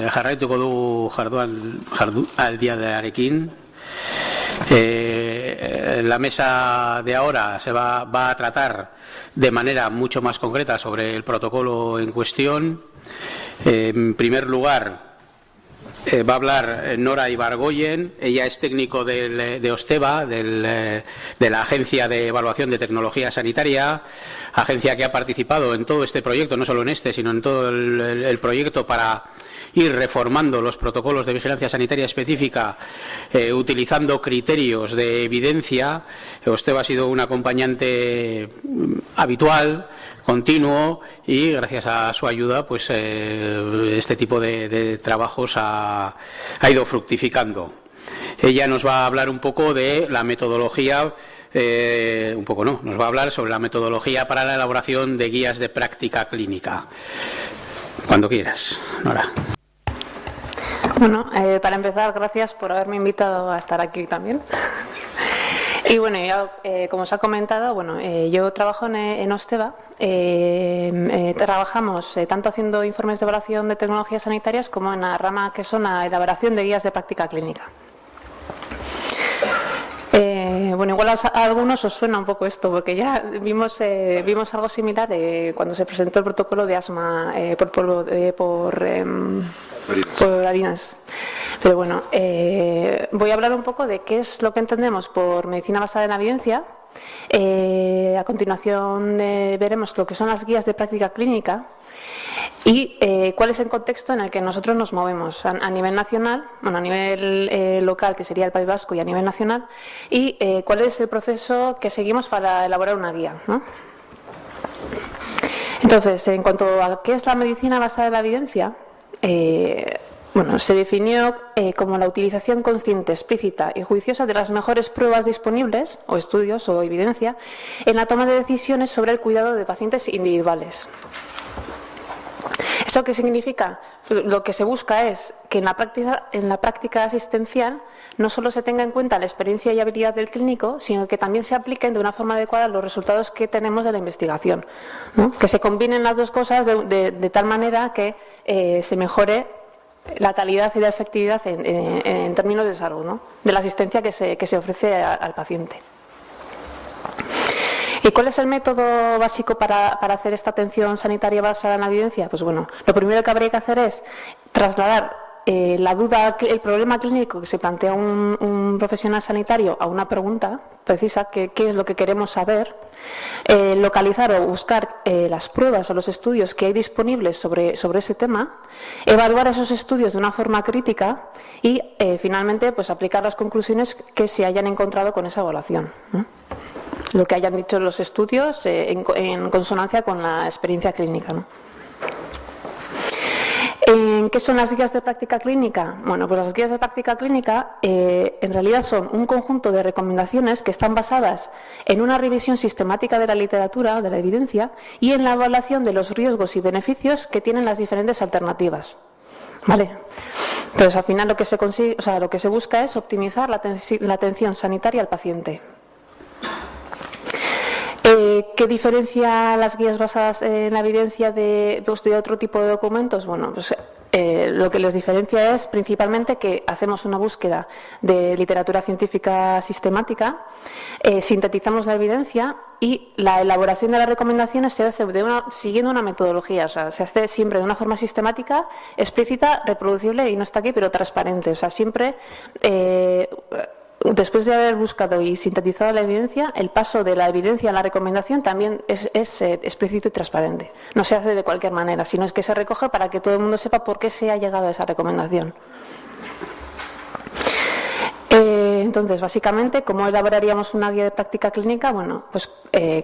Jarraituko dugu jardualdiarekin. La mesa de ahora va a tratar de manera mucho más concreta sobre el protocolo en cuestión. En primer lugar, va a hablar Nora Ibargoyen. Ella es técnico de Osteva, de la Agencia de Evaluación de Tecnología Sanitaria, agencia que ha participado en todo este proyecto, no solo en este, sino en todo el proyecto para ir reformando los protocolos de vigilancia sanitaria específica utilizando criterios de evidencia. Osteva ha sido un acompañante habitual, continuo, y gracias a su ayuda pues este tipo de trabajos ha ido fructificando. Ella nos va a hablar un poco de la metodología, nos va a hablar sobre la metodología para la elaboración de guías de práctica clínica. Cuando quieras, Nora. Bueno, para empezar, gracias por haberme invitado a estar aquí también. Y bueno, ya, como os ha comentado, yo trabajo en Osteva. Trabajamos tanto haciendo informes de evaluación de tecnologías sanitarias como en la rama que son la elaboración de guías de práctica clínica. Igual a algunos os suena un poco esto, porque ya vimos algo similar cuando se presentó el protocolo de asma por harinas. Pero bueno, voy a hablar un poco de qué es lo que entendemos por medicina basada en la evidencia. A continuación veremos lo que son las guías de práctica clínica y cuál es el contexto en el que nosotros nos movemos a nivel nacional, a nivel local, que sería el País Vasco, y a nivel nacional, y cuál es el proceso que seguimos para elaborar una guía, ¿no? Entonces, en cuanto a qué es la medicina basada en la evidencia, se definió como la utilización consciente, explícita y juiciosa de las mejores pruebas disponibles, o estudios o evidencia, en la toma de decisiones sobre el cuidado de pacientes individuales. ¿Eso qué significa? Lo que se busca es que en la práctica asistencial no solo se tenga en cuenta la experiencia y habilidad del clínico, sino que también se apliquen de una forma adecuada los resultados que tenemos de la investigación, ¿no? Que se combinen las dos cosas de tal manera que se mejore la calidad y la efectividad en términos de salud, ¿no? De la asistencia que se ofrece al paciente. ¿Y cuál es el método básico para hacer esta atención sanitaria basada en la evidencia? Pues bueno, lo primero que habría que hacer es trasladar la duda, el problema clínico que se plantea un profesional sanitario a una pregunta precisa, qué es lo que queremos saber, localizar o buscar las pruebas o los estudios que hay disponibles sobre ese tema, evaluar esos estudios de una forma crítica y finalmente pues aplicar las conclusiones que se hayan encontrado con esa evaluación, ¿no? Lo que hayan dicho los estudios en consonancia con la experiencia clínica, ¿no? ¿Qué son las guías de práctica clínica? Bueno, pues las guías de práctica clínica en realidad son un conjunto de recomendaciones que están basadas en una revisión sistemática de la literatura, de la evidencia, y en la evaluación de los riesgos y beneficios que tienen las diferentes alternativas. ¿Vale? Entonces, al final lo que se consigue, lo que se busca es optimizar la atención sanitaria al paciente. ¿Qué diferencia las guías basadas en la evidencia de otro tipo de documentos? Bueno, pues lo que les diferencia es principalmente que hacemos una búsqueda de literatura científica sistemática, sintetizamos la evidencia y la elaboración de las recomendaciones se hace siguiendo una metodología, se hace siempre de una forma sistemática, explícita, reproducible y no está aquí, pero transparente, siempre. Después de haber buscado y sintetizado la evidencia, el paso de la evidencia a la recomendación también es explícito y transparente. No se hace de cualquier manera, sino es que se recoge para que todo el mundo sepa por qué se ha llegado a esa recomendación. Entonces, básicamente, ¿cómo elaboraríamos una guía de práctica clínica? Bueno, pues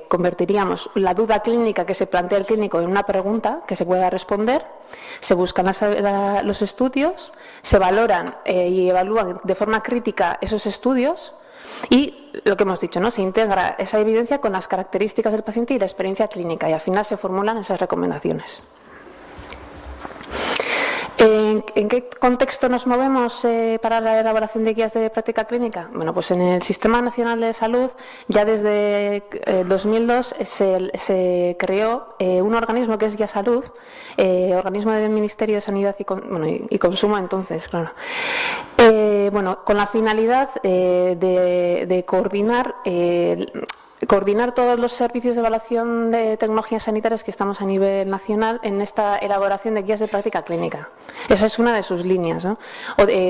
convertiríamos la duda clínica que se plantea el clínico en una pregunta que se pueda responder, se buscan los estudios, se valoran y evalúan de forma crítica esos estudios y, lo que hemos dicho, ¿no? Se integra esa evidencia con las características del paciente y la experiencia clínica y al final se formulan esas recomendaciones. ¿En qué contexto nos movemos para la elaboración de guías de práctica clínica? Bueno, pues en el Sistema Nacional de Salud ya desde 2002 se creó un organismo que es Guía Salud, organismo del Ministerio de Sanidad y Consumo entonces, claro. Con la finalidad de coordinar todos los servicios de evaluación de tecnologías sanitarias que estamos a nivel nacional en esta elaboración de guías de práctica clínica. Esa es una de sus líneas, ¿no?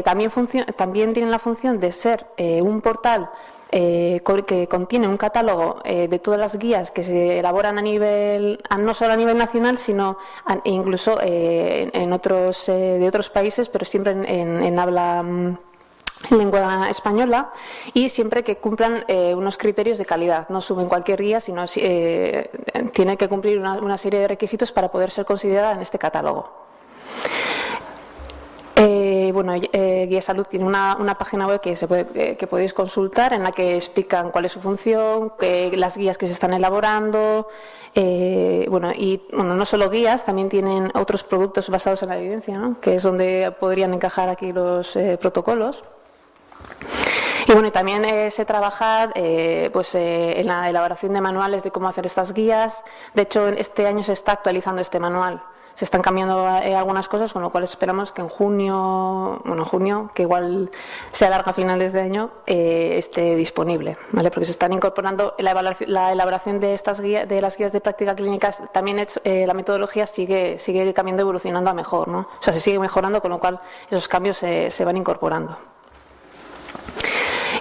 También tiene la función de ser un portal que contiene un catálogo de todas las guías que se elaboran no solo a nivel nacional, sino incluso de otros países, pero siempre en habla en lengua española, y siempre que cumplan unos criterios de calidad. No suben cualquier guía, sino tiene que cumplir una serie de requisitos para poder ser considerada en este catálogo. Guía Salud tiene una página web que podéis consultar, en la que explican cuál es su función, las guías que se están elaborando, no solo guías, también tienen otros productos basados en la evidencia, ¿no? Que es donde podrían encajar aquí los protocolos. Y también se trabaja en la elaboración de manuales de cómo hacer estas guías. De hecho, este año se está actualizando este manual. Se están cambiando algunas cosas, con lo cual esperamos que en junio, que igual se alarga a finales de año, esté disponible, ¿vale? Porque se están incorporando la elaboración de las guías de práctica clínica. También la metodología sigue cambiando, evolucionando a mejor, ¿no? O sea, se sigue mejorando, con lo cual esos cambios se van incorporando.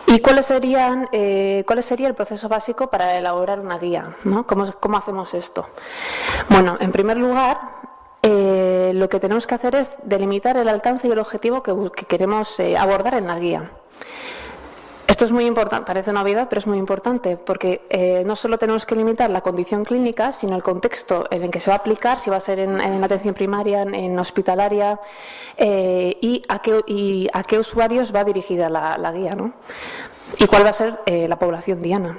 ¿Y cuál sería el proceso básico para elaborar una guía, ¿no? ¿Cómo hacemos esto? Bueno, en primer lugar, lo que tenemos que hacer es delimitar el alcance y el objetivo que queremos abordar en la guía. Esto es muy importante, parece una obviedad, pero es muy importante, porque no solo tenemos que limitar la condición clínica, sino el contexto en el que se va a aplicar, si va a ser en atención primaria, en hospitalaria, y a qué usuarios va dirigida la guía, ¿no? Y cuál va a ser la población diana.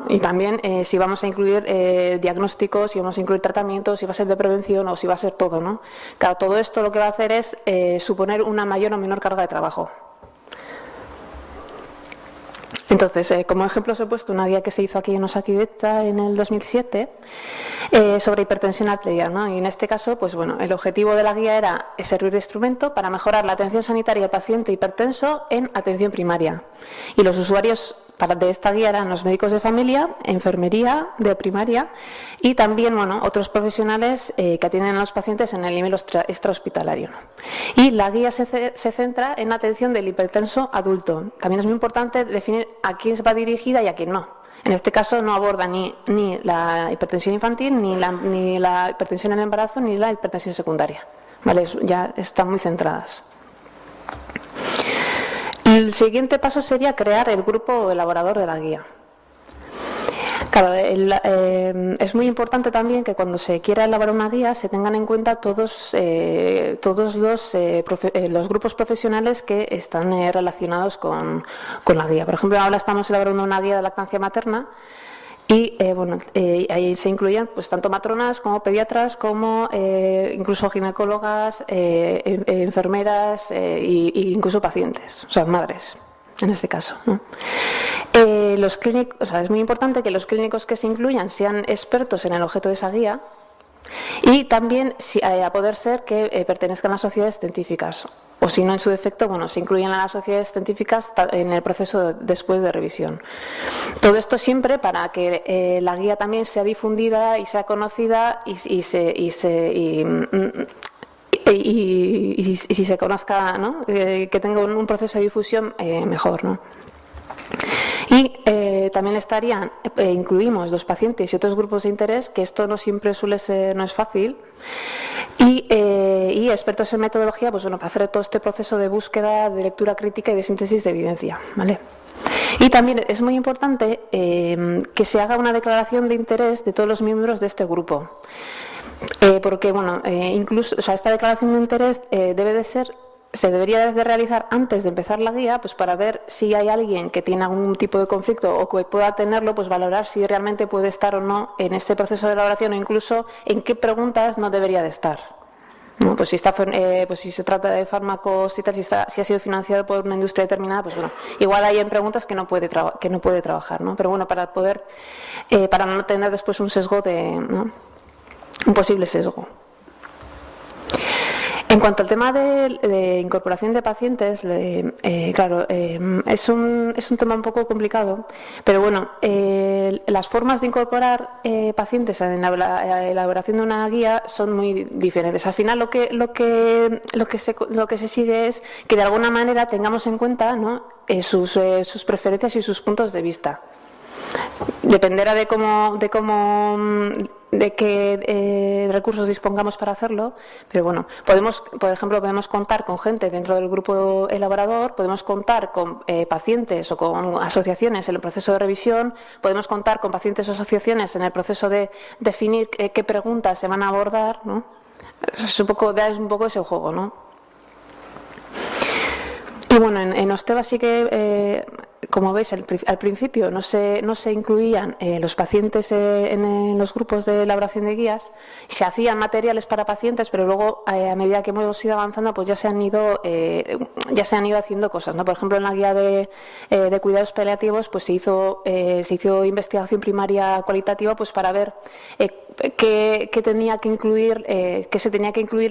Y también si vamos a incluir diagnósticos, si vamos a incluir tratamientos, si va a ser de prevención o si va a ser todo, ¿no? Claro, todo esto lo que va a hacer es suponer una mayor o menor carga de trabajo. Entonces, como ejemplo os he puesto una guía que se hizo aquí en Osakidetza en el 2007 sobre hipertensión arterial, ¿no? Y en este caso, el objetivo de la guía era servir de instrumento para mejorar la atención sanitaria al paciente hipertenso en atención primaria. Y los usuarios de esta guía eran los médicos de familia, enfermería de primaria y también otros profesionales que atienden a los pacientes en el nivel extrahospitalario, ¿no? Y la guía se centra en atención del hipertenso adulto. También es muy importante definir a quién va dirigida y a quién no. En este caso no aborda ni la hipertensión infantil, ni la hipertensión en el embarazo, ni la hipertensión secundaria, ¿vale? Ya están muy centradas. El siguiente paso sería crear el grupo elaborador de la guía. Claro, es muy importante también que cuando se quiera elaborar una guía se tengan en cuenta todos los grupos profesionales que están relacionados con la guía. Por ejemplo, ahora estamos elaborando una guía de lactancia materna y ahí se incluyen tanto matronas como pediatras, como incluso ginecólogas, enfermeras e incluso pacientes, o sea, madres en este caso, ¿no? Los clínicos, es muy importante que los clínicos que se incluyan sean expertos en el objeto de esa guía y también, a poder ser, que pertenezcan a sociedades científicas, o si no, en su defecto, se incluyen a las sociedades científicas en el proceso después de revisión. Todo esto siempre para que la guía también sea difundida y sea conocida y si se conozca, ¿no? Que tenga un proceso de difusión mejor, ¿no? Y también incluimos los pacientes y otros grupos de interés, que esto no siempre no es fácil, y expertos en metodología, para hacer todo este proceso de búsqueda, de lectura crítica y de síntesis de evidencia, ¿vale? Y también es muy importante que se haga una declaración de interés de todos los miembros de este grupo. Porque, incluso, esta declaración de interés se debería de realizar antes de empezar la guía, para ver si hay alguien que tiene algún tipo de conflicto o que pueda tenerlo, valorar si realmente puede estar o no en ese proceso de elaboración, o incluso en qué preguntas no debería de estar, ¿no? Pues si se trata de fármacos y tal, si ha sido financiado por una industria determinada, pues bueno, igual hay en preguntas que no puede trabajar, ¿no? Pero bueno, para no tener después un sesgo ¿no? Un posible sesgo. En cuanto al tema de incorporación de pacientes, claro, es un tema un poco complicado, pero bueno, las formas de incorporar pacientes en la elaboración de una guía son muy diferentes. Al final lo que se sigue es que de alguna manera tengamos en cuenta, ¿no? sus preferencias y sus puntos de vista. Dependerá de qué recursos dispongamos para hacerlo, pero bueno, por ejemplo, podemos contar con gente dentro del grupo elaborador, podemos contar con pacientes o con asociaciones en el proceso de revisión, podemos contar con pacientes o asociaciones en el proceso de definir qué preguntas se van a abordar, ¿no? Es un poco ese juego, ¿no? Y bueno, en Osteva sí que, como veis, al principio no se incluían los pacientes en los grupos de elaboración de guías, se hacían materiales para pacientes, pero luego, a medida que hemos ido avanzando, pues ya se han ido haciendo cosas, ¿no? Por ejemplo, en la guía de cuidados paliativos, pues se hizo investigación primaria cualitativa, pues para ver qué se tenía que incluir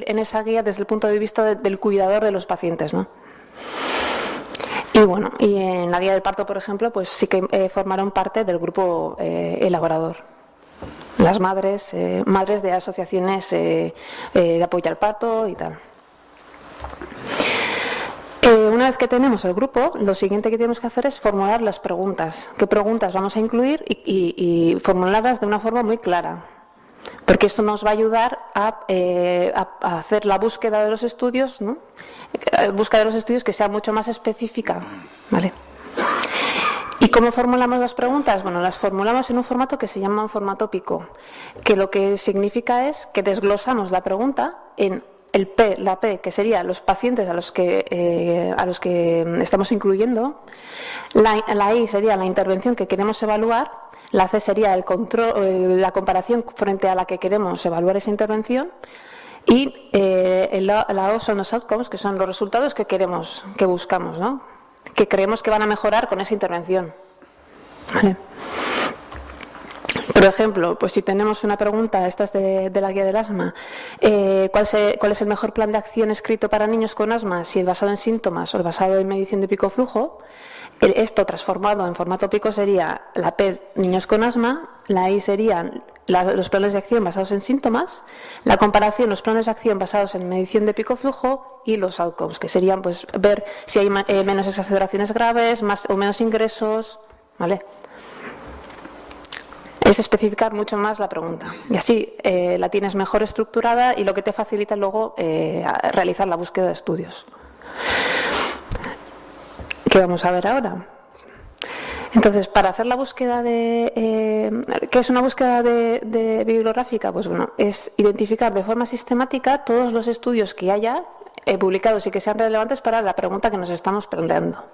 en esa guía desde el punto de vista del cuidador de los pacientes, ¿no? Y bueno, y en la guía del parto, por ejemplo, pues sí que formaron parte del grupo elaborador. Las madres de asociaciones de apoyo al parto y tal. Una vez que tenemos el grupo, lo siguiente que tenemos que hacer es formular las preguntas. ¿Qué preguntas vamos a incluir? Y formularlas de una forma muy clara. Porque esto nos va a ayudar a hacer la búsqueda de los estudios, ¿no? Búsqueda de los estudios que sea mucho más específica, ¿vale? ¿Y cómo formulamos las preguntas? Bueno, las formulamos en un formato que se llama un formato PICO, que lo que significa es que desglosamos la pregunta en la P, que serían los pacientes a los que estamos incluyendo, la I sería la intervención que queremos evaluar, la C sería el control, la comparación frente a la que queremos evaluar esa intervención, y la O son los outcomes, que son los resultados que buscamos, ¿no? Que creemos que van a mejorar con esa intervención. ¿Vale? Por ejemplo, pues si tenemos una pregunta, esta es de la guía del asma, ¿cuál es el mejor plan de acción escrito para niños con asma? Si el basado en síntomas o el basado en medición de pico-flujo. Esto transformado en formato PICO sería la P, niños con asma, la I serían los planes de acción basados en síntomas, la comparación, los planes de acción basados en medición de pico-flujo y los outcomes, que serían pues ver si hay menos exacerbaciones graves, más o menos ingresos, ¿vale? Es especificar mucho más la pregunta y así la tienes mejor estructurada y lo que te facilita luego realizar la búsqueda de estudios. ¿Qué vamos a ver ahora? Entonces, para hacer la búsqueda ¿qué es una búsqueda bibliográfica? Pues bueno, es identificar de forma sistemática todos los estudios que haya publicados y que sean relevantes para la pregunta que nos estamos planteando.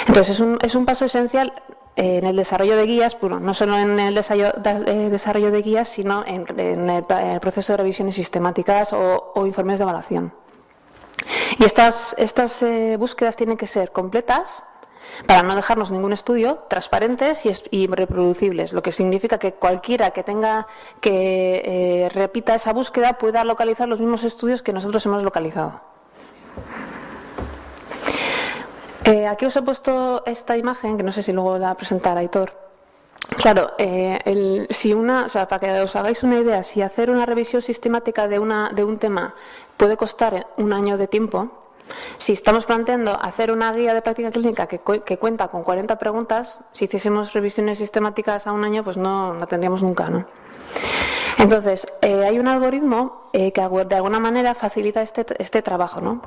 Entonces, es un paso esencial en el desarrollo de guías, bueno, no solo en el desarrollo de guías, sino en el proceso de revisiones sistemáticas o informes de evaluación. Y estas búsquedas tienen que ser completas para no dejarnos ningún estudio, transparentes y reproducibles, lo que significa que cualquiera que repita esa búsqueda pueda localizar los mismos estudios que nosotros hemos localizado. Aquí os he puesto esta imagen, que no sé si luego la presentará Aitor. Claro, para que os hagáis una idea, si hacer una revisión sistemática de un tema puede costar un año de tiempo, si estamos planteando hacer una guía de práctica clínica que cuenta con 40 preguntas, si hiciésemos revisiones sistemáticas a un año, pues no la tendríamos nunca, ¿no? Entonces, hay un algoritmo que de alguna manera facilita este trabajo, ¿no?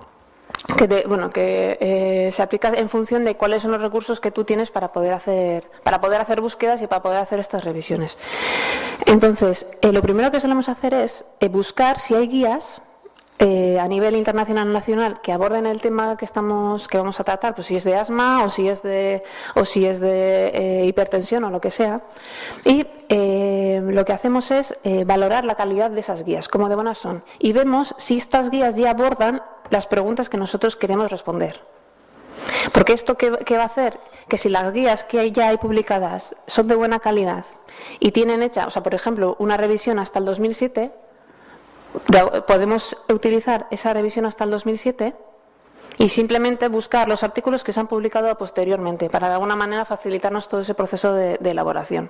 Que se aplica en función de cuáles son los recursos que tú tienes para poder hacer búsquedas y para poder hacer estas revisiones. Entonces, lo primero que solemos hacer es buscar si hay guías a nivel internacional o nacional que aborden el tema que vamos a tratar, pues si es de asma o si es de hipertensión o lo que sea, y lo que hacemos es valorar la calidad de esas guías, cómo de buenas son, y vemos si estas guías ya abordan las preguntas que nosotros queremos responder. Porque esto ¿qué va a hacer? Que si las guías que ya hay publicadas son de buena calidad y tienen hecha, o sea, por ejemplo, una revisión hasta el 2007, podemos utilizar esa revisión hasta el 2007 y simplemente buscar los artículos que se han publicado posteriormente para de alguna manera facilitarnos todo ese proceso de elaboración.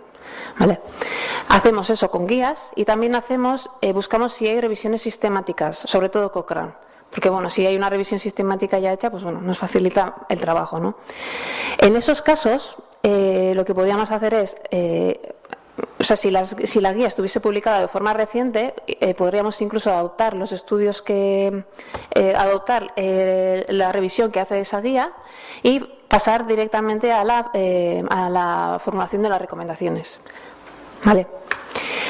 ¿Vale? Hacemos eso con guías y también buscamos si hay revisiones sistemáticas, sobre todo Cochrane. Porque, bueno, si hay una revisión sistemática ya hecha, pues bueno, nos facilita el trabajo, ¿no? En esos casos, lo que podríamos hacer es, o sea, si la guía estuviese publicada de forma reciente, podríamos incluso adoptar los estudios adoptar la revisión que hace esa guía y pasar directamente a la formulación de las recomendaciones. ¿Vale?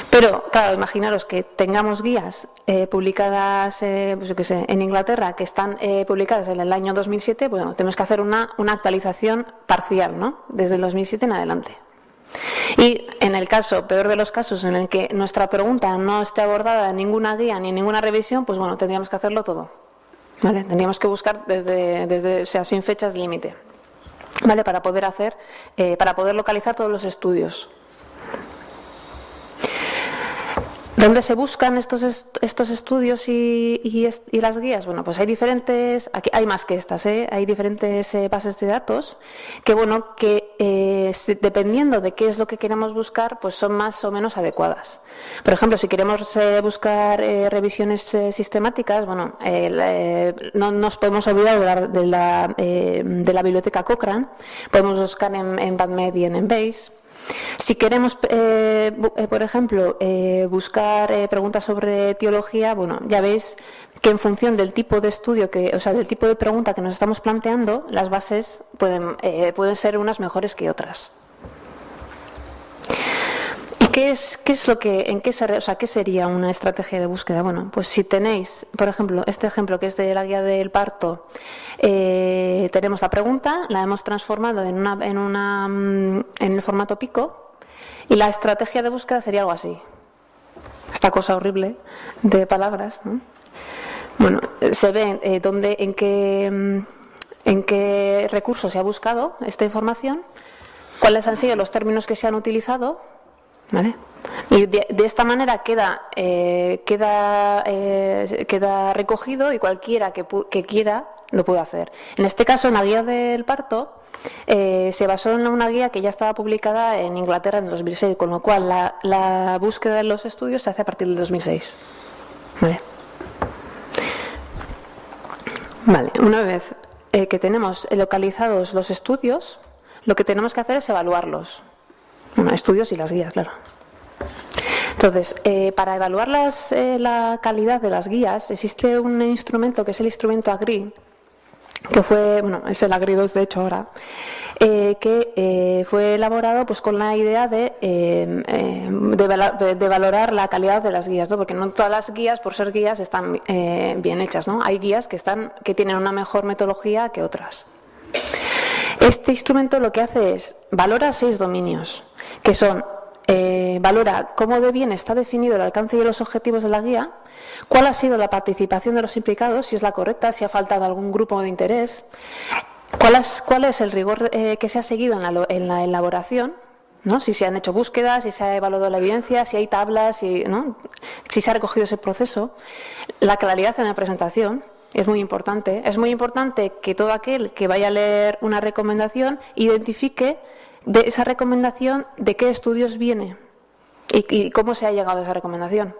Pero, claro, imaginaros que tengamos guías publicadas, pues yo qué sé, en Inglaterra, que están publicadas en el año 2007, bueno, tenemos que hacer una actualización parcial, ¿no? Desde el 2007 en adelante. Y en el caso, peor de los casos, en el que nuestra pregunta no esté abordada en ninguna guía ni en ninguna revisión, pues bueno, tendríamos que hacerlo todo. ¿Vale? Tendríamos que buscar o sea, sin fechas límite, ¿vale? Para poder localizar todos los estudios. ¿Dónde se buscan estos estudios y las guías? Bueno, pues hay diferentes, aquí hay más que estas, hay diferentes bases de datos que, bueno, dependiendo de qué es lo que queremos buscar, pues son más o menos adecuadas. Por ejemplo, si queremos buscar revisiones sistemáticas, bueno, no nos podemos olvidar de la biblioteca Cochrane, podemos buscar en PubMed y en Embase. Si queremos, por ejemplo, buscar preguntas sobre etiología, bueno, ya veis que en función del tipo de estudio, del tipo de pregunta que nos estamos planteando, las bases pueden ser unas mejores que otras. ¿Y qué sería una estrategia de búsqueda? Bueno, pues si tenéis, por ejemplo, este ejemplo que es de la guía del parto, tenemos la pregunta, la hemos transformado en el formato Pico y la estrategia de búsqueda sería algo así. Esta cosa horrible de palabras, ¿no? Bueno, se ve en qué recursos se ha buscado esta información, cuáles han sido los términos que se han utilizado, ¿vale? Y de esta manera queda recogido y cualquiera que quiera lo puede hacer. En este caso, en la guía del parto, se basó en una guía que ya estaba publicada en Inglaterra en el 2006, con lo cual la búsqueda de los estudios se hace a partir del 2006. Vale, una vez que tenemos localizados los estudios, lo que tenemos que hacer es evaluarlos. Bueno, estudios y las guías, claro. Entonces, para evaluar la calidad de las guías, existe un instrumento que es el instrumento AGRI, que es el AGRI 2 de hecho ahora, que fue elaborado pues con la idea de valorar la calidad de las guías, ¿no? Porque no todas las guías, por ser guías, están bien hechas, ¿no? Hay guías que tienen una mejor metodología que otras. Este instrumento lo que hace es valora 6 dominios, que son valora cómo de bien está definido el alcance y los objetivos de la guía, cuál ha sido la participación de los implicados, si es la correcta, si ha faltado algún grupo de interés, cuál es el rigor que se ha seguido en la elaboración, ¿no? Si se han hecho búsquedas, si se ha evaluado la evidencia, si hay tablas, ¿no? Si se ha recogido ese proceso, la claridad en la presentación. Es muy importante. Es muy importante que todo aquel que vaya a leer una recomendación identifique de esa recomendación de qué estudios viene y cómo se ha llegado a esa recomendación.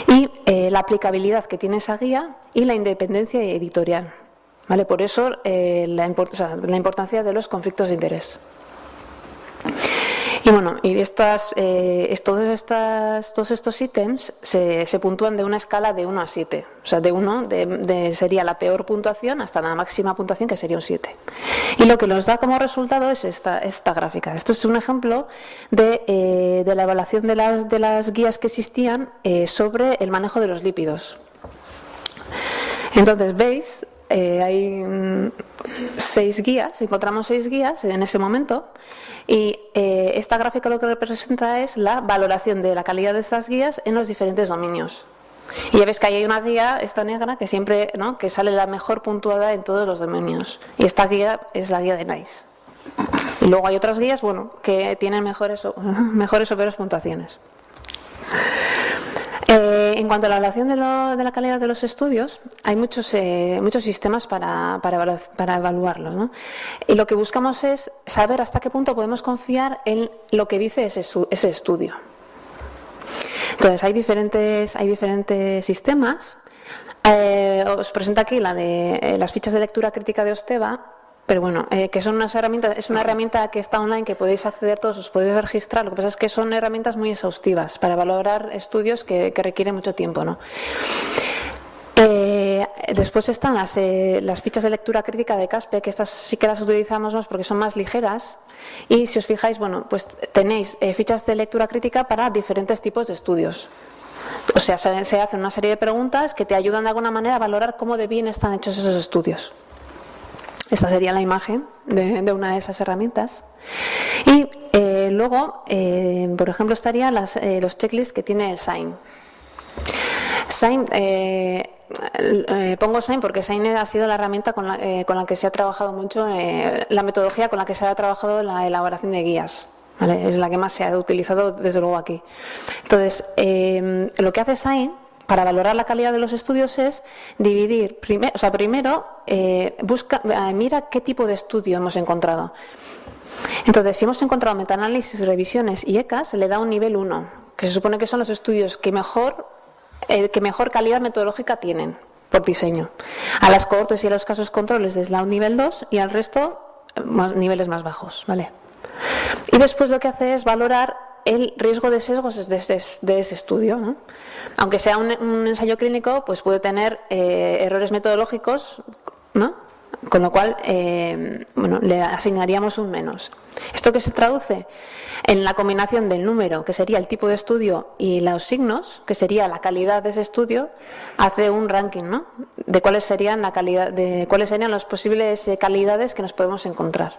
Y la aplicabilidad que tiene esa guía y la independencia editorial. ¿Vale? Por eso la importancia de los conflictos de interés. Y bueno, y todos estos ítems se puntúan de una escala de 1 a 7. O sea, de 1 sería la peor puntuación hasta la máxima puntuación, que sería un 7. Y lo que nos da como resultado es esta gráfica. Esto es un ejemplo de la evaluación de las guías que existían sobre el manejo de los lípidos. Entonces, veis, hay 6 guías, encontramos 6 guías en ese momento, y esta gráfica lo que representa es la valoración de la calidad de estas guías en los diferentes dominios. Y ya ves que ahí hay una guía, esta negra, que siempre, ¿no?, que sale la mejor puntuada en todos los dominios. Y esta guía es la guía de NICE. Y luego hay otras guías, bueno, que tienen mejores o peores puntuaciones. En cuanto a la evaluación de la calidad de los estudios, hay muchos sistemas para evaluarlos, ¿no? Y lo que buscamos es saber hasta qué punto podemos confiar en lo que dice ese estudio. Entonces, hay diferentes sistemas. Os presento aquí la de las fichas de lectura crítica de Osteva, pero bueno, que son unas herramientas, es una herramienta que está online, que podéis acceder todos, os podéis registrar. Lo que pasa es que son herramientas muy exhaustivas para valorar estudios que requieren mucho tiempo, ¿no? Después están las fichas de lectura crítica de Caspe, que estas sí que las utilizamos más porque son más ligeras. Y si os fijáis, bueno, pues tenéis fichas de lectura crítica para diferentes tipos de estudios. O sea, se hacen una serie de preguntas que te ayudan de alguna manera a valorar cómo de bien están hechos esos estudios. Esta sería la imagen de una de esas herramientas. Y luego, por ejemplo, estarían los checklists que tiene el SIGN. SIGN, pongo SIGN porque SIGN ha sido la herramienta con la que se ha trabajado mucho, la metodología con la que se ha trabajado en la elaboración de guías. ¿Vale? Es la que más se ha utilizado, desde luego, aquí. Entonces, lo que hace SIGN para valorar la calidad de los estudios es dividir, primero mira qué tipo de estudio hemos encontrado. Entonces, si hemos encontrado metaanálisis, revisiones y ECAs, le da un nivel 1, que se supone que son los estudios que mejor calidad metodológica tienen por diseño. A las cohortes y a los casos controles les da un nivel 2 y al resto niveles más bajos, ¿vale? Y después lo que hace es valorar el riesgo de sesgos de ese estudio, ¿no? Aunque sea un ensayo clínico, pues puede tener errores metodológicos, ¿no? Con lo cual, le asignaríamos un menos. ¿Esto qué se traduce? En la combinación del número, que sería el tipo de estudio, y los signos, que sería la calidad de ese estudio, hace un ranking, ¿no?, de cuáles serían las posibles calidades que nos podemos encontrar.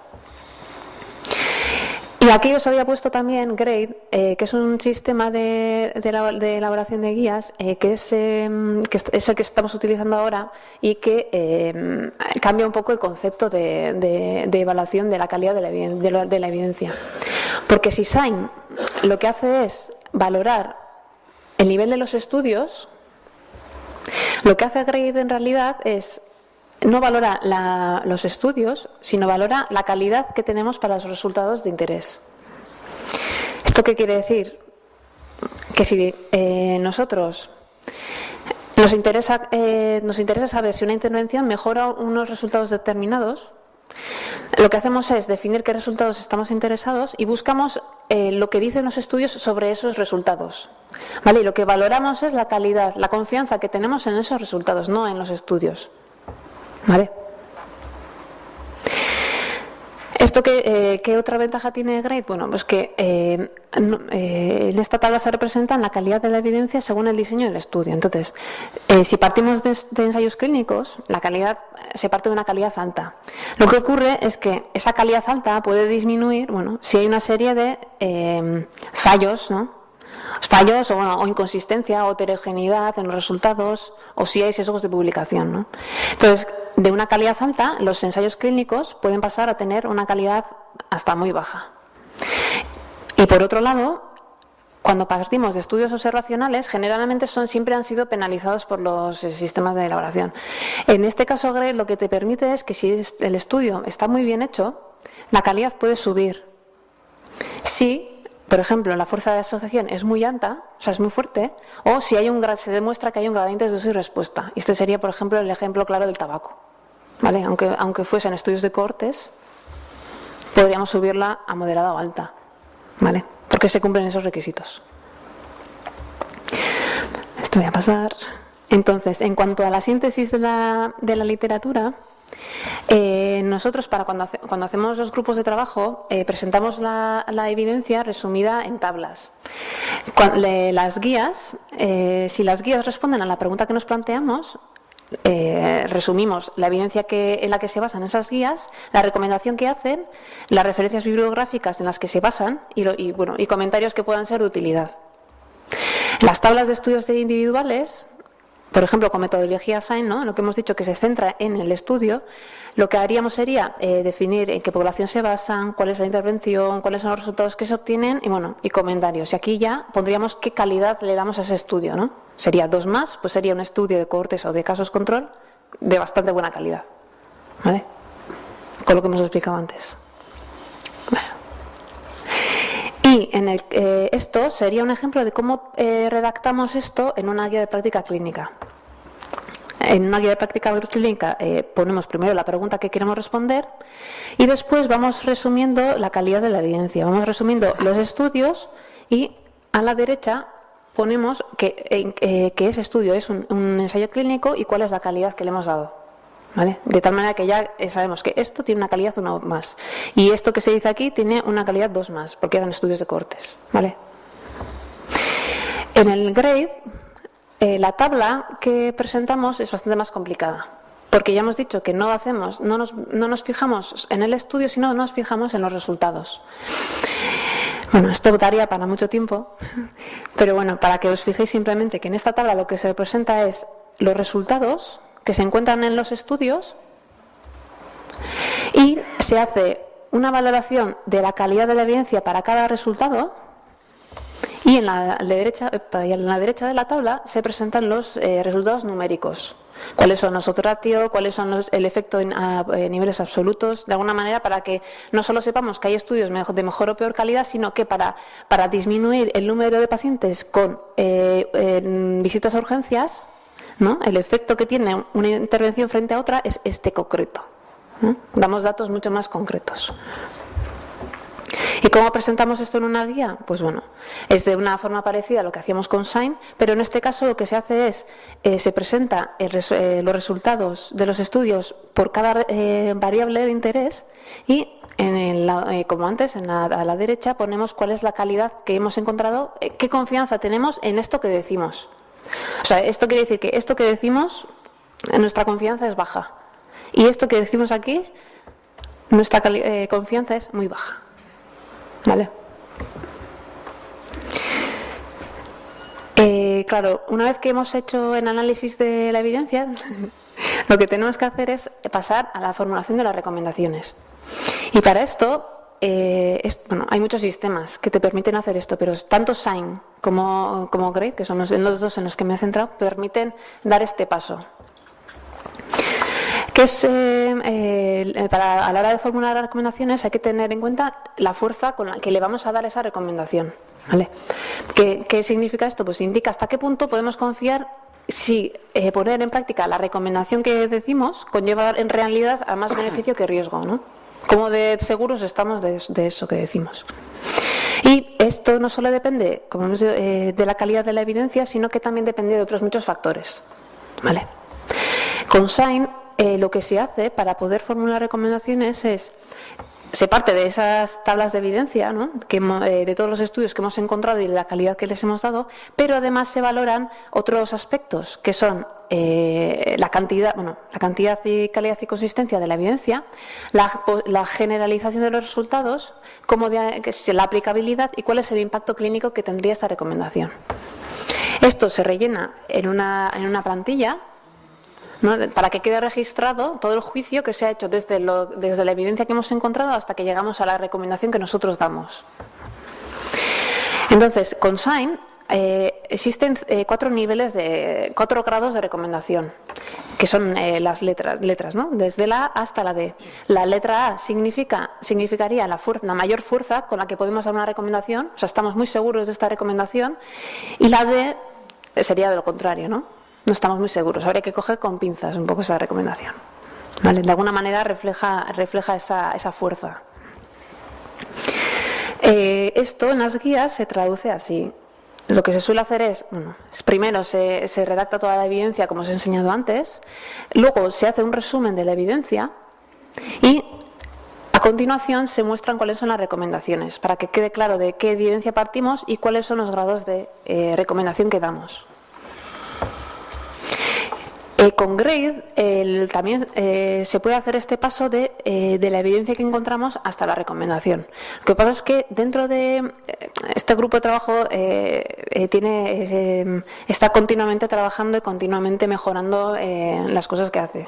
Y aquí os había puesto también Grade, que es un sistema de elaboración de guías, que es el que estamos utilizando ahora y que cambia un poco el concepto de evaluación de la calidad de la evidencia. Porque si SIGN lo que hace es valorar el nivel de los estudios, lo que hace Grade en realidad es no valora los estudios, sino valora la calidad que tenemos para los resultados de interés. ¿Esto qué quiere decir? Que si nosotros nos interesa saber si una intervención mejora unos resultados determinados, lo que hacemos es definir qué resultados estamos interesados y buscamos lo que dicen los estudios sobre esos resultados, ¿vale? Y lo que valoramos es la calidad, la confianza que tenemos en esos resultados, no en los estudios. ¿Vale? ¿Esto qué otra ventaja tiene Grade? Bueno, pues que en esta tabla se representa la calidad de la evidencia según el diseño del estudio. Entonces, si partimos de ensayos clínicos, la calidad se parte de una calidad alta. Lo que ocurre es que esa calidad alta puede disminuir, bueno, si hay una serie de fallos, ¿no? Fallos o inconsistencia o heterogeneidad en los resultados, o si hay sesgos de publicación, ¿no? Entonces, de una calidad alta, los ensayos clínicos pueden pasar a tener una calidad hasta muy baja. Y por otro lado, cuando partimos de estudios observacionales, generalmente siempre han sido penalizados por los sistemas de elaboración. En este caso, Grade lo que te permite es que si el estudio está muy bien hecho, la calidad puede subir. Si, por ejemplo, la fuerza de asociación es muy alta, o sea, es muy fuerte, o si se demuestra que hay un gradiente de dosis y respuesta. Y este sería, por ejemplo, el ejemplo claro del tabaco, ¿vale? Aunque fuesen estudios de cohortes, podríamos subirla a moderada o alta, ¿vale? Porque se cumplen esos requisitos. Esto voy a pasar. Entonces, en cuanto a la síntesis de la literatura, nosotros cuando hacemos los grupos de trabajo presentamos la evidencia resumida en tablas. Las guías, si las guías responden a la pregunta que nos planteamos, resumimos la evidencia en la que se basan esas guías, la recomendación que hacen, las referencias bibliográficas en las que se basan y comentarios que puedan ser de utilidad. Las tablas de estudios individuales, por ejemplo, con metodología SHINE, ¿no? Lo que hemos dicho que se centra en el estudio, lo que haríamos sería definir en qué población se basan, cuál es la intervención, cuáles son los resultados que se obtienen y comentarios. Y aquí ya pondríamos qué calidad le damos a ese estudio, ¿no? Sería 2+, pues sería un estudio de cohortes o de casos control de bastante buena calidad, ¿vale? Con lo que hemos explicado antes. Bueno. Y esto sería un ejemplo de cómo redactamos esto en una guía de práctica clínica. En una guía de práctica clínica ponemos primero la pregunta que queremos responder y después vamos resumiendo la calidad de la evidencia. Vamos resumiendo los estudios y a la derecha ponemos que ese estudio es un ensayo clínico y cuál es la calidad que le hemos dado, ¿vale? De tal manera que ya sabemos que esto tiene una calidad 1+ y esto que se dice aquí tiene una calidad 2+, porque eran estudios de cohortes, ¿vale? En el GRADE, la tabla que presentamos es bastante más complicada, porque ya hemos dicho que no nos fijamos en el estudio, sino nos fijamos en los resultados. Bueno, esto daría para mucho tiempo, pero bueno, para que os fijéis simplemente que en esta tabla lo que se presenta es los resultados que se encuentran en los estudios y se hace una valoración de la calidad de la evidencia para cada resultado y en la derecha de la tabla se presentan los resultados numéricos. Cuáles son los odds-ratio, cuáles son el efecto en niveles absolutos, de alguna manera para que no solo sepamos que hay estudios de mejor o peor calidad, sino que para disminuir el número de pacientes con visitas a urgencias, ¿no? El efecto que tiene una intervención frente a otra es este concreto, ¿no? Damos datos mucho más concretos. ¿Y cómo presentamos esto en una guía? Pues bueno, es de una forma parecida a lo que hacíamos con SHINE, pero en este caso lo que se hace es, se presenta los resultados de los estudios por cada variable de interés y, como antes, a la derecha ponemos cuál es la calidad que hemos encontrado, qué confianza tenemos en esto que decimos. O sea, esto quiere decir que esto que decimos, nuestra confianza es baja. Y esto que decimos aquí, nuestra confianza es muy baja. ¿Vale? Claro, una vez que hemos hecho el análisis de la evidencia, lo que tenemos que hacer es pasar a la formulación de las recomendaciones. Y para esto, hay muchos sistemas que te permiten hacer esto, pero tanto SHINE como GRADE, que son los dos en los que me he centrado, permiten dar este paso. Que es, a la hora de formular las recomendaciones hay que tener en cuenta la fuerza con la que le vamos a dar esa recomendación, ¿vale? ¿Qué significa esto? Pues indica hasta qué punto podemos confiar si poner en práctica la recomendación que decimos conlleva en realidad a más beneficio que riesgo, ¿no? Cómo de seguros estamos de eso que decimos. Y esto no solo depende, como hemos dicho, de la calidad de la evidencia, sino que también depende de otros muchos factores, ¿vale? Con SHINE lo que se hace para poder formular recomendaciones es, se parte de esas tablas de evidencia, ¿no? De todos los estudios que hemos encontrado y de la calidad que les hemos dado, pero además se valoran otros aspectos que son la cantidad y calidad y consistencia de la evidencia, la generalización de los resultados, la aplicabilidad y cuál es el impacto clínico que tendría esta recomendación. Esto se rellena en una plantilla, ¿no? Para que quede registrado todo el juicio que se ha hecho desde la evidencia que hemos encontrado hasta que llegamos a la recomendación que nosotros damos. Entonces, con SHINE existen 4 grados de recomendación, que son las letras, ¿no? Desde la A hasta la D. La letra A significaría la mayor fuerza con la que podemos dar una recomendación, o sea, estamos muy seguros de esta recomendación, y la D sería de lo contrario, ¿no? No estamos muy seguros, habría que coger con pinzas un poco esa recomendación, ¿vale? De alguna manera refleja esa fuerza. Esto en las guías se traduce así. Lo que se suele hacer es, primero se redacta toda la evidencia como os he enseñado antes, luego se hace un resumen de la evidencia y a continuación se muestran cuáles son las recomendaciones para que quede claro de qué evidencia partimos y cuáles son los grados de recomendación que damos. Con GRADE también se puede hacer este paso de la evidencia que encontramos hasta la recomendación. Lo que pasa es que dentro de este grupo de trabajo está continuamente trabajando y continuamente mejorando las cosas que hace.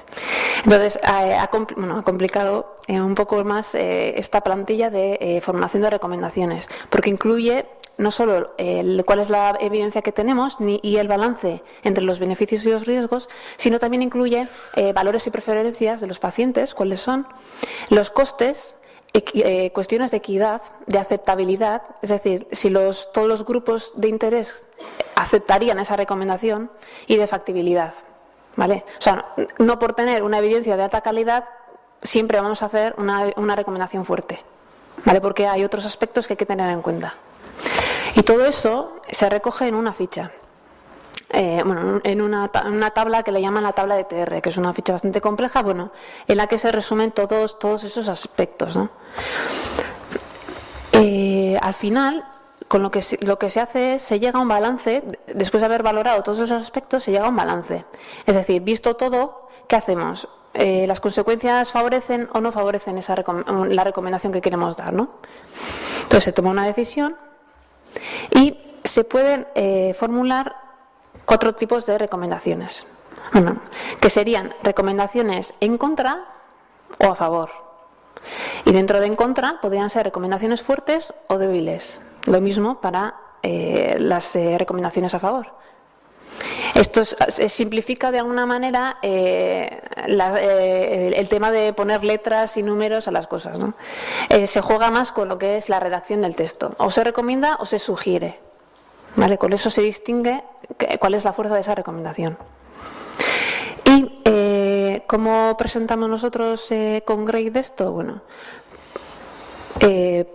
Entonces, ha complicado un poco más esta plantilla de formulación de recomendaciones, porque incluye no solo cuál es la evidencia que tenemos y el balance entre los beneficios y los riesgos, sino también incluye valores y preferencias de los pacientes, cuáles son, los costes, cuestiones de equidad, de aceptabilidad, es decir, si todos los grupos de interés aceptarían esa recomendación, y de factibilidad, ¿vale? O sea, no por tener una evidencia de alta calidad siempre vamos a hacer una recomendación fuerte, ¿vale? Porque hay otros aspectos que hay que tener en cuenta. Y todo eso se recoge en una ficha, en una tabla que le llaman la tabla de TR, que es una ficha bastante compleja, en la que se resumen todos esos aspectos, ¿no? Al final, con lo que se hace es, se llega a un balance, después de haber valorado todos esos aspectos, se llega a un balance. Es decir, visto todo, ¿qué hacemos? ¿Las consecuencias favorecen o no favorecen la recomendación que queremos dar, ¿no? Entonces se toma una decisión y se pueden formular 4 tipos de recomendaciones, que serían recomendaciones en contra o a favor. Y dentro de en contra podrían ser recomendaciones fuertes o débiles. Lo mismo para las recomendaciones a favor. Esto simplifica de alguna manera el tema de poner letras y números a las cosas, ¿no? Se juega más con lo que es la redacción del texto. O se recomienda o se sugiere, ¿vale? Con eso se distingue cuál es la fuerza de esa recomendación. ¿Y cómo presentamos nosotros con GRADE esto? Bueno,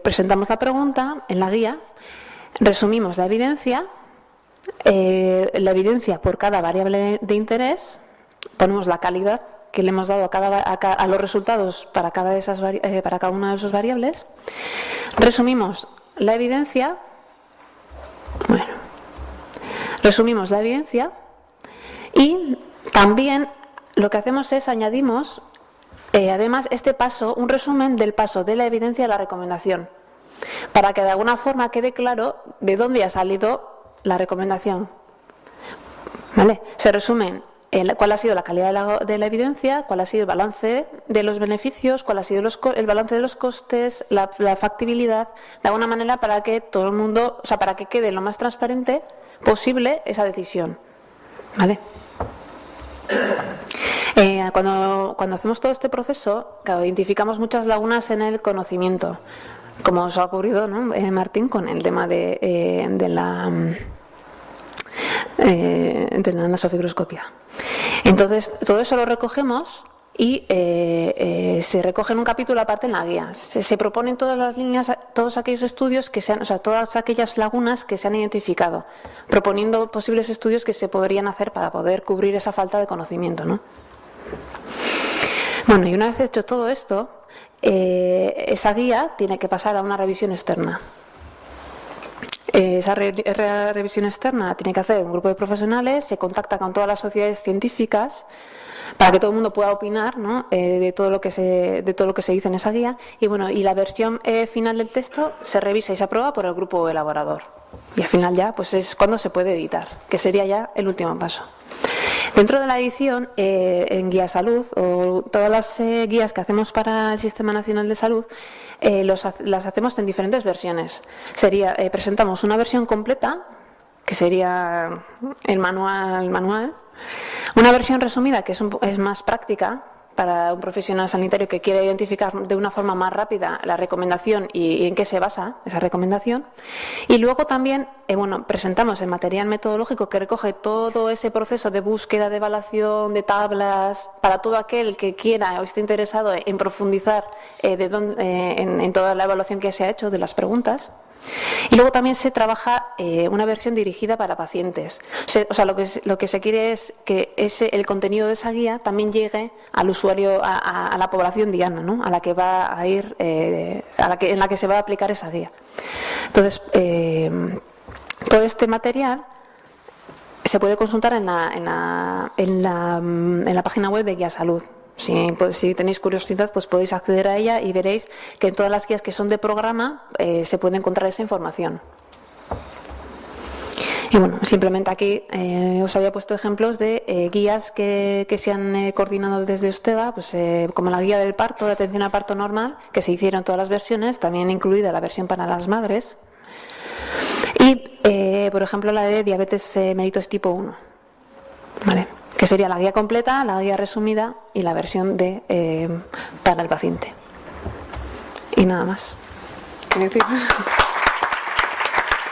presentamos la pregunta en la guía, resumimos la evidencia por cada variable de interés, ponemos la calidad que le hemos dado a los resultados para cada una de esas variables, resumimos la evidencia, y también lo que hacemos es añadimos además este paso, un resumen del paso de la evidencia a la recomendación, para que de alguna forma quede claro de dónde ha salido la recomendación, ¿vale? Se resumen cuál ha sido la calidad de la evidencia, cuál ha sido el balance de los beneficios, cuál ha sido el balance de los costes, la factibilidad, de alguna manera para que todo el mundo, o sea, para que quede lo más transparente posible esa decisión, ¿vale? Cuando hacemos todo este proceso, claro, identificamos muchas lagunas en el conocimiento, como os ha ocurrido, ¿no, Martín, con el tema de la nasofibroscopia. Entonces, todo eso lo recogemos y se recoge en un capítulo aparte en la guía. Se proponen todas las líneas, todos aquellos estudios que sean, o sea, todas aquellas lagunas que se han identificado, proponiendo posibles estudios que se podrían hacer para poder cubrir esa falta de conocimiento, ¿no? Bueno, y una vez hecho todo esto, esa guía tiene que pasar a una revisión externa. Esa revisión externa tiene que hacer un grupo de profesionales, se contacta con todas las sociedades científicas para que todo el mundo pueda opinar, ¿no?, de todo lo que se dice en esa guía, y bueno, y la versión final del texto se revisa y se aprueba por el grupo elaborador. Y al final ya pues es cuando se puede editar, que sería ya el último paso. Dentro de la edición, en Guía Salud, o todas las guías que hacemos para el Sistema Nacional de Salud, las hacemos en diferentes versiones. Presentamos una versión completa, que sería el manual, una versión resumida, que es más práctica para un profesional sanitario que quiere identificar de una forma más rápida la recomendación y en qué se basa esa recomendación. Y luego también presentamos el material metodológico que recoge todo ese proceso de búsqueda, de evaluación, de tablas, para todo aquel que quiera o esté interesado en profundizar en toda la evaluación que se ha hecho de las preguntas. Y luego también se trabaja una versión dirigida para pacientes. O sea, lo que se quiere es que el contenido de esa guía también llegue al usuario, a la población diana, ¿no?, a la que va a ir, en la que se va a aplicar esa guía. Entonces, todo este material se puede consultar en la página web de Guía Salud. Si tenéis curiosidad, pues podéis acceder a ella y veréis que en todas las guías que son de programa se puede encontrar esa información. Y bueno, simplemente aquí os había puesto ejemplos de guías que se han coordinado desde Usteva, pues, como la guía del parto, de atención al parto normal, que se hicieron todas las versiones, también incluida la versión para las madres. Y, por ejemplo, la de diabetes mellitus tipo 1, ¿vale? Que sería la guía completa, la guía resumida y la versión para el paciente. Y nada más. ¿Qué decir?